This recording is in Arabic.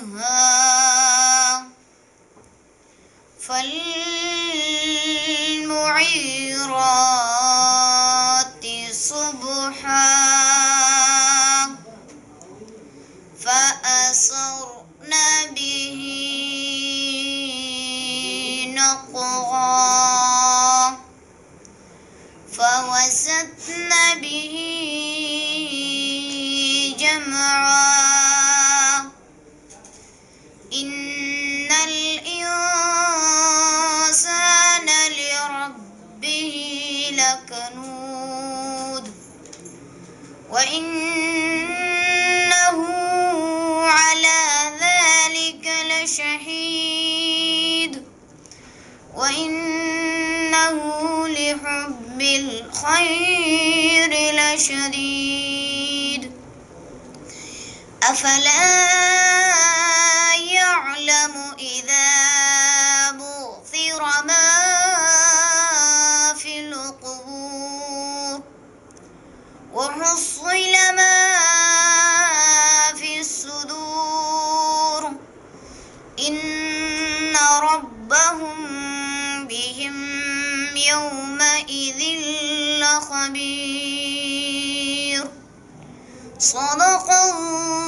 صبها فالمعيرات صبحا فأثرن به نقعا فوسطن به جمعا إن الإنسان لربه لكنود وإنه على ذلك لشهيد وإنه لحب الخير لشديد أفلا يعلم إذا بعثر ما في القبور وحصل ما في الصدور إن ربهم بهم يومئذ لخبير صدق الله